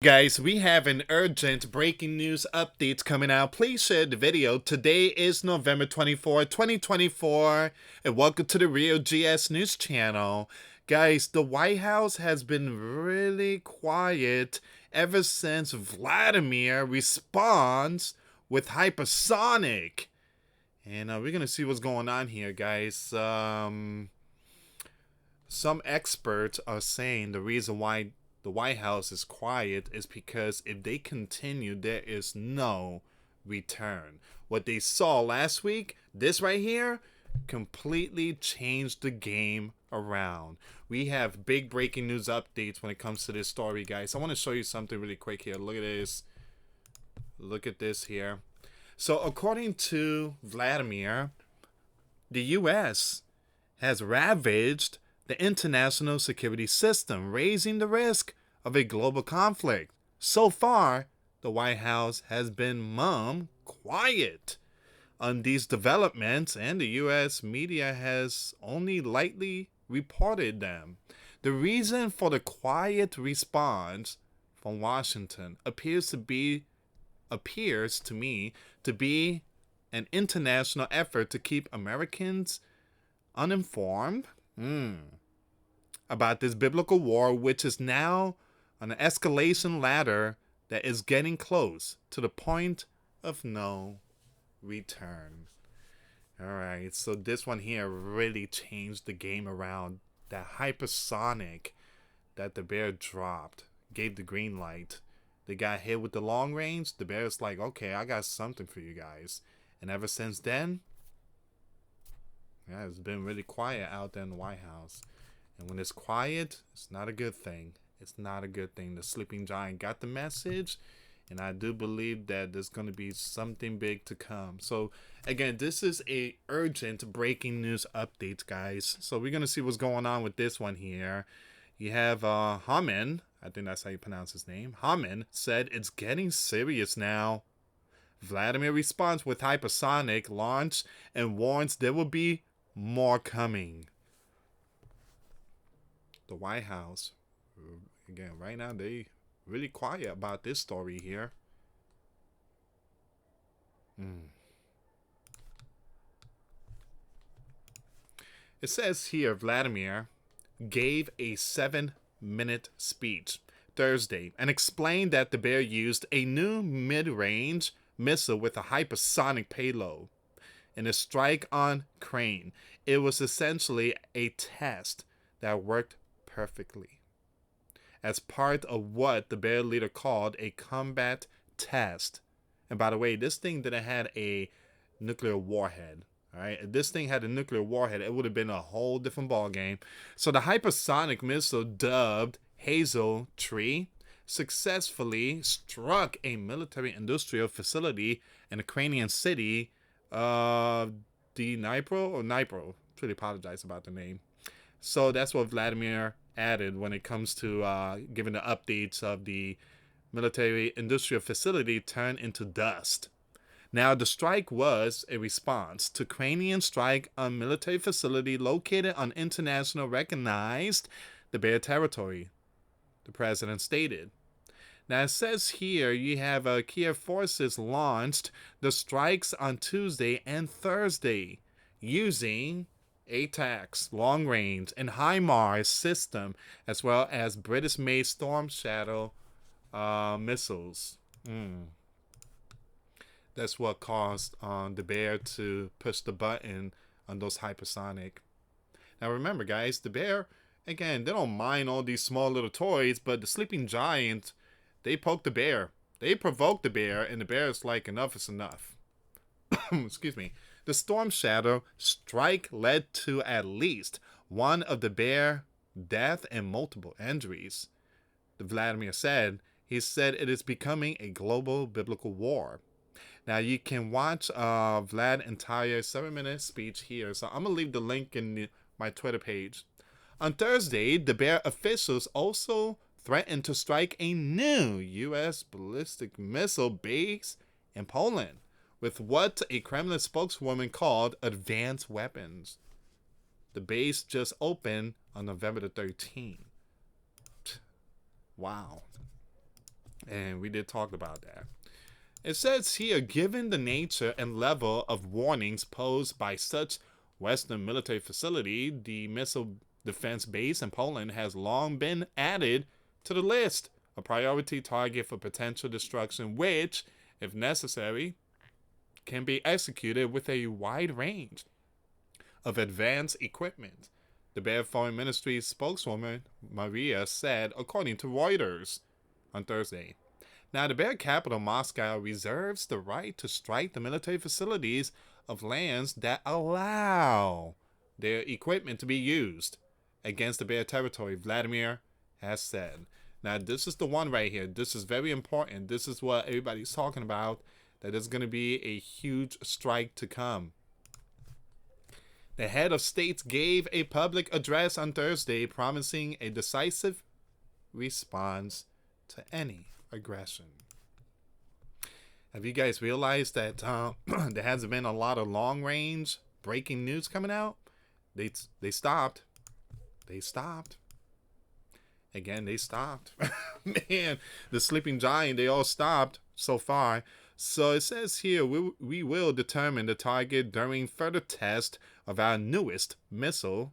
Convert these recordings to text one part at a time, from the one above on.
Guys, we have an urgent breaking news update coming out. Please share the video. Today is November 24th, 2024, and welcome to the Real GS News channel. Guys, the White House has been really quiet ever since Vladimir responds with hypersonic. And we're going to see what's going on here, guys. Some experts are saying the reason why the White House is quiet is because if they continue, there is no return. What they saw last week, this right here, completely changed the game around. We have big breaking news updates when it comes to this story, guys. I want to show you something really quick here. Look at this. Look at this here. So according to Vladimir, the US has ravaged the international security system, raising the risk of a global conflict. So far, the White House has been mum quiet on these developments, and the US media has only lightly reported them. The reason for the quiet response from Washington appears to me to be an international effort to keep Americans uninformed about this biblical war, which is now on an escalation ladder that is getting close to the point of no return. Alright, so this one here really changed the game around. That hypersonic that the bear dropped gave the green light. They got hit with the long range. The bear's like, okay, I got something for you guys. And ever since then, yeah, it's been really quiet out there in the White House. And when it's quiet, it's not a good thing. It's not a good thing. The sleeping giant got the message, and I do believe that there's going to be something big to come. So, again, this is a urgent breaking news update, guys. So we're going to see what's going on with this one here. You have Haman, I think that's how you pronounce his name. Haman said it's getting serious now. Vladimir responds with hypersonic launch and warns there will be more coming. The White House, again, right now they really quiet about this story here. It says here Vladimir gave a 7-minute speech Thursday and explained that the bear used a new mid-range missile with a hypersonic payload in a strike on Crane. It was essentially a test that worked perfectly as part of what the bear leader called a combat test. And by the way, this thing didn't have a nuclear warhead. All right, if this thing had a nuclear warhead, it would have been a whole different ball game. So the hypersonic missile, dubbed Hazel Tree, successfully struck a military-industrial facility in the Ukrainian city of Dnipro. Really apologize about the name. So that's what Vladimir added when it comes to giving the updates of the military-industrial facility turned into dust. Now, the strike was a response to Ukrainian strike on military facility located on international recognized the Bear territory, the president stated. Now, it says here you have Kiev forces launched the strikes on Tuesday and Thursday using ATACMS, long range, and HIMARS system, as well as British-made Storm Shadow missiles. That's what caused the bear to push the button on those hypersonic. Now remember, guys, the bear, again, they don't mind all these small little toys, but the sleeping giant, they poke the bear. They provoke the bear, and the bear is like, enough is enough. Excuse me. The Storm Shadow strike led to at least one of the bear death and multiple injuries. Vladimir said, he said it is becoming a global biblical war. Now, you can watch Vlad's entire 7-minute speech here. So I'm going to leave the link in my Twitter page. On Thursday, the bear officials also threatened to strike a new U.S. ballistic missile base in Poland with what a Kremlin spokeswoman called advanced weapons. The base just opened on November the 13th. Wow. And we did talk about that. It says here, given the nature and level of warnings posed by such Western military facility, the missile defense base in Poland has long been added to the list, a priority target for potential destruction, which, if necessary, can be executed with a wide range of advanced equipment. The Bear Foreign Ministry spokeswoman Maria said, according to Reuters on Thursday. Now, the Bear capital, Moscow, reserves the right to strike the military facilities of lands that allow their equipment to be used against the Bear territory, Vladimir has said. Now, this is the one right here. This is very important. This is what everybody's talking about, that there's going to be a huge strike to come. The head of states gave a public address on Thursday promising a decisive response to any aggression. Have you guys realized that there hasn't been a lot of long-range breaking news coming out? They stopped. They stopped. Again, they stopped. Man, the sleeping giant, they all stopped so far. So it says here, we will determine the target during further test of our newest missile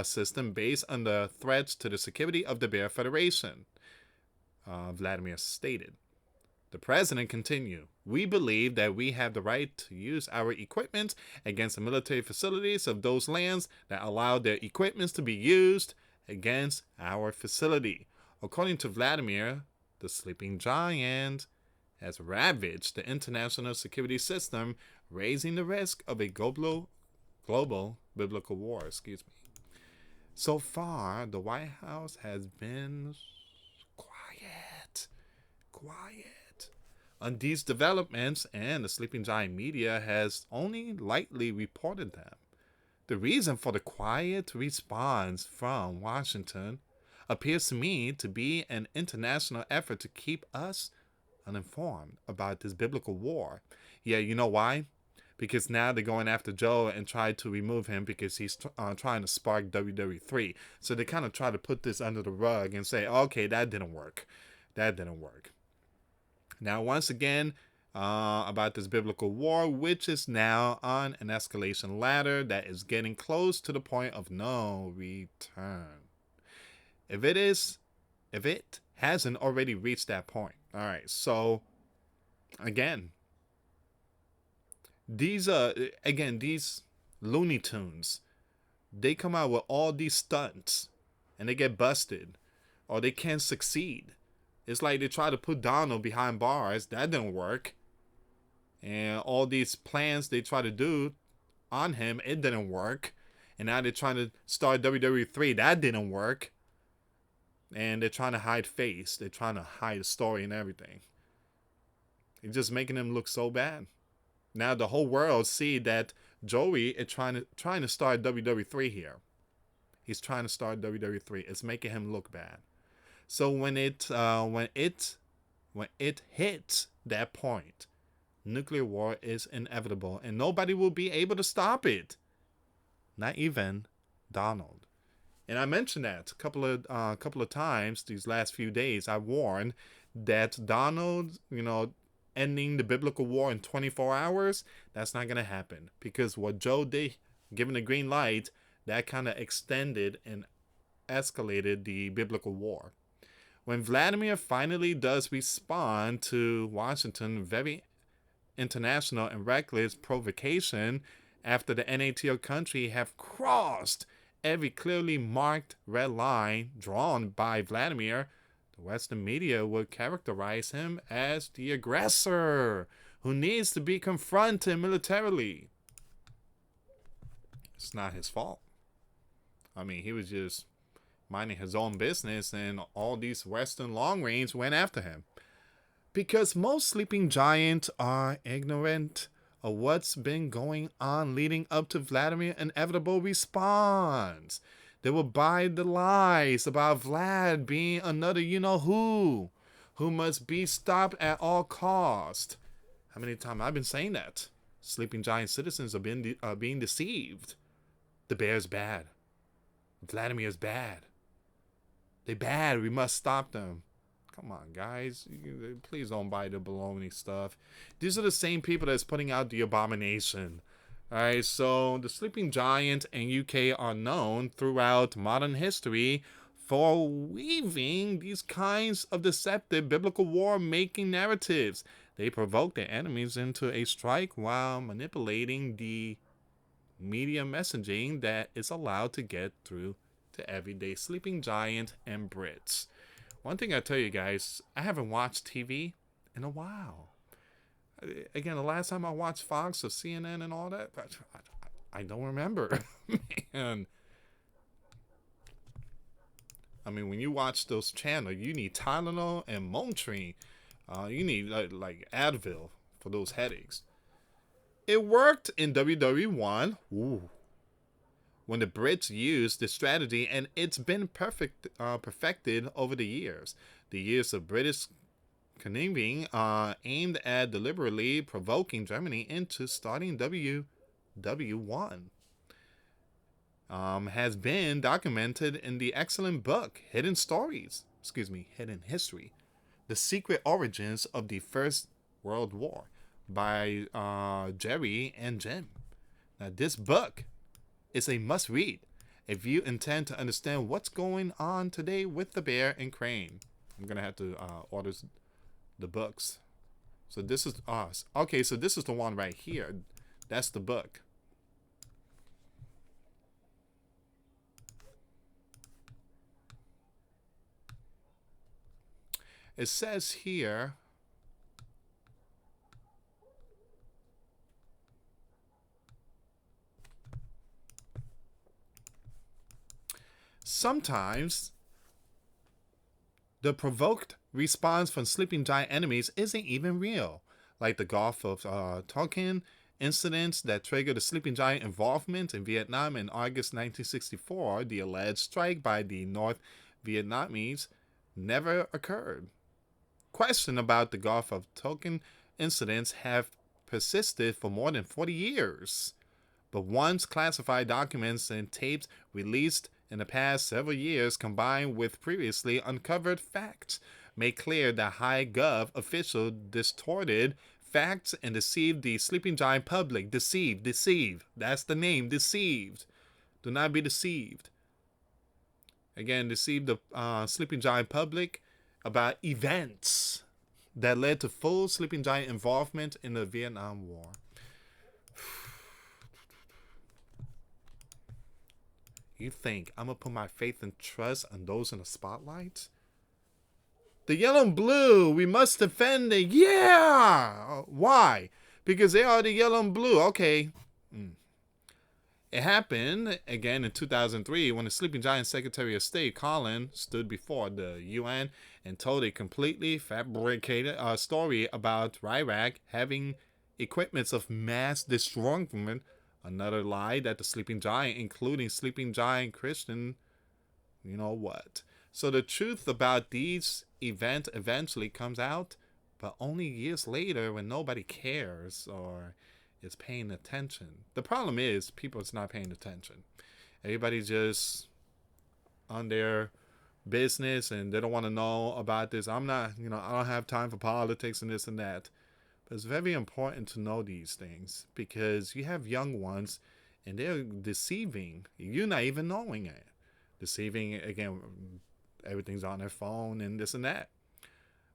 system based on the threats to the security of the Bear Federation. Vladimir stated. The president continued, we believe that we have the right to use our equipment against the military facilities of those lands that allow their equipment to be used against our facility. According to Vladimir, the sleeping giant has ravaged the international security system, raising the risk of a global biblical war. So far, the White House has been quiet on these developments, and the sleeping giant media has only lightly reported them. The reason for the quiet response from Washington appears to me to be an international effort to keep us uninformed about this biblical war. Yeah, you know why? Because now they're going after Joe and try to remove him because he's trying to spark WWE. So they kind of try to put this under the rug and say, okay, that didn't work. Now, once again, about this biblical war, which is now on an escalation ladder that is getting close to the point of no return. If it hasn't already reached that point. All right, so again, these Looney Tunes, they come out with all these stunts and they get busted or they can't succeed. It's like they try to put Donald behind bars. That didn't work. And all these plans they try to do on him, it didn't work. And now they're trying to start WWE3. That didn't work. And they're trying to hide face. They're trying to hide the story and everything. It's just making them look so bad. Now the whole world see that Joey is trying to start WWE3 here. He's trying to start WWE3. It's making him look bad. So when it hits that point, nuclear war is inevitable, and nobody will be able to stop it. Not even Donald. And I mentioned that a couple of times these last few days. I warned that Donald, ending the biblical war in 24 hours, that's not going to happen. Because what Joe did, given the green light, that kind of extended and escalated the biblical war. When Vladimir finally does respond to Washington very international and reckless provocation after the NATO country have crossed every clearly marked red line drawn by Vladimir, the Western media would characterize him as the aggressor who needs to be confronted militarily. It's not his fault. I mean, he was just minding his own business, and all these Western long range went after him. Because most sleeping giants are ignorant of what's been going on leading up to Vladimir's inevitable response. They will buy the lies about Vlad being another you-know-who must be stopped at all cost. How many times I've been saying that? Sleeping giant citizens are being deceived. The bear's bad. Vladimir's bad. They're bad. We must stop them. come on, guys. Please don't buy the baloney stuff. These are the same people that's putting out the abomination. Alright, so the sleeping giant and UK are known throughout modern history for weaving these kinds of deceptive biblical war-making narratives. They provoke their enemies into a strike while manipulating the media messaging that is allowed to get through to everyday sleeping giant and Brits. One thing I tell you guys, I haven't watched TV in a while. Again, the last time I watched Fox or CNN and all that, I don't remember. Man. I mean, when you watch those channels, you need Tylenol and Motrin. You need like Advil for those headaches. It worked in WW1. Ooh. When the Brits used this strategy, and it's been perfected over the years. The years of British conniving aimed at deliberately provoking Germany into starting WW1 has been documented in the excellent book Hidden History, The Secret Origins of the First World War by Jerry and Jim. Now, this book is a must-read if you intend to understand what's going on today with the bear and crane. I'm going to have to order the books. So this is us. Okay, so this is the one right here. That's the book. It says here, sometimes the provoked response from sleeping giant enemies isn't even real, like the Gulf of Tonkin incidents that triggered the sleeping giant involvement in Vietnam in August 1964. The alleged strike by the North Vietnamese never occurred. Questions about the Gulf of Tonkin incidents have persisted for more than 40 years. But once classified documents and tapes released in the past several years, combined with previously uncovered facts, make clear that high gov officials distorted facts and deceived the sleeping giant public. Deceive. That's the name, deceived. Do not be deceived. Again, deceive the sleeping giant public about events that led to full sleeping giant involvement in the Vietnam War. You think I'm going to put my faith and trust on those in the spotlight? The yellow and blue, we must defend it. Yeah! Why? Because they are the yellow and blue. Okay. It happened again in 2003 when the sleeping giant Secretary of State, Colin, stood before the UN and told a completely fabricated story about Iraq having equipments of mass destruction. Another lie that the sleeping giant, including sleeping giant Christian, you know what. So the truth about these events eventually comes out, but only years later when nobody cares or is paying attention. The problem is people is not paying attention. Everybody's just on their business and they don't want to know about this. I don't have time for politics and this and that. But it's very important to know these things because you have young ones and they're deceiving. You're not even knowing it. Deceiving, again, everything's on their phone and this and that.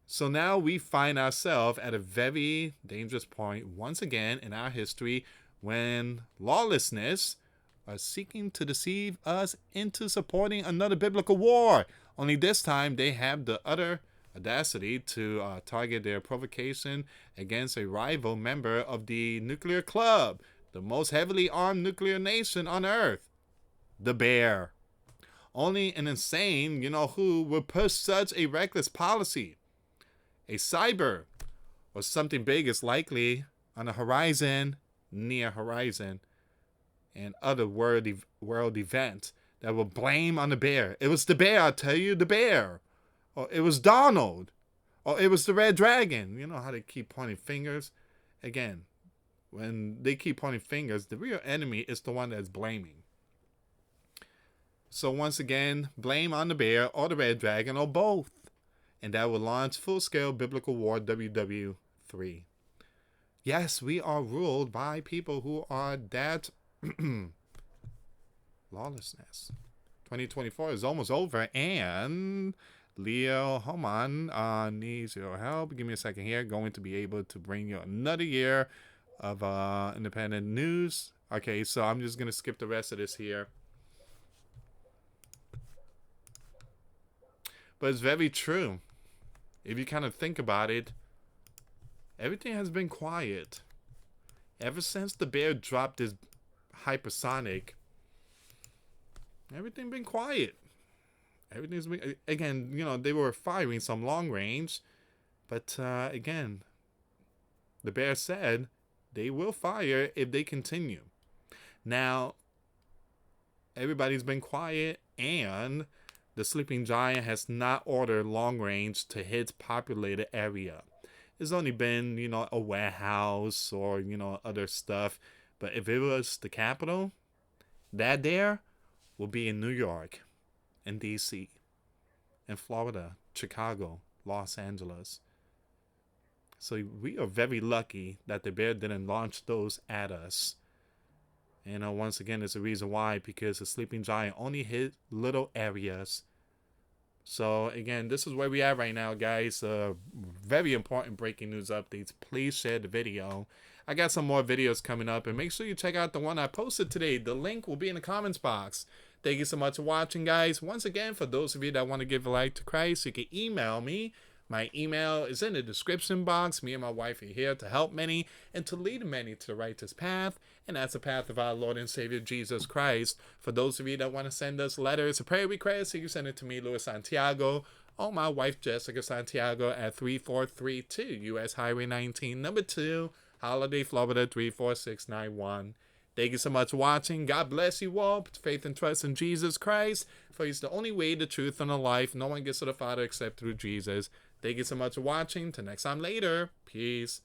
So now we find ourselves at a very dangerous point once again in our history when lawlessness are seeking to deceive us into supporting another biblical war. Only this time they have the utter audacity to target their provocation against a rival member of the nuclear club, the most heavily armed nuclear nation on earth, the bear. Only an insane, who would push such a reckless policy. A cyber or something big is likely on the horizon, near horizon, and other world event that will blame on the bear. It was the bear, I tell you, the bear. Or it was Donald. Or it was the red dragon. You know how they keep pointing fingers? Again, when they keep pointing fingers, the real enemy is the one that's blaming. So once again, blame on the bear or the red dragon or both. and that will launch full-scale biblical war WW3. Yes, we are ruled by people who are that lawlessness. 2024 is almost over, and Leo Homan needs your help. Give me a second here. Going to be able to bring you another year of independent news. Okay, so I'm just going to skip the rest of this here. But it's very true. If you kind of think about it, everything has been quiet. Ever since the bear dropped his hypersonic, everything been quiet. Everything's been, again, you know, they were firing some long range, but again, the bear said they will fire if they continue. Now, everybody's been quiet, and the sleeping giant has not ordered long range to hit populated area. It's only been, you know, a warehouse or, you know, other stuff. But if it was the capital, that there will be in New York, in DC, in Florida, Chicago, Los Angeles. So we are very lucky that the bear didn't launch those at us. You know, once again, there's a reason why, because the sleeping giant only hit little areas. So again, this is where we are right now, guys. Very important breaking news updates. Please share the video. I got some more videos coming up, and make sure you check out the one I posted today. The link will be in the comments box. Thank you so much for watching, guys. Once again, for those of you that want to give a life to Christ, you can email me. My email is in the description box. Me and my wife are here to help many and to lead many to the righteous path. And that's the path of our Lord and Savior, Jesus Christ. For those of you that want to send us letters, a prayer request, you can send it to me, US Santiago, or my wife, Jessica Santiago, at 3432 US Highway 19, number 2, Holiday, Florida, 34691. Thank you so much for watching. God bless you all. Put faith and trust in Jesus Christ, for He's the only way, the truth, and the life. No one gets to the Father except through Jesus. Thank you so much for watching. Till next time later. Peace.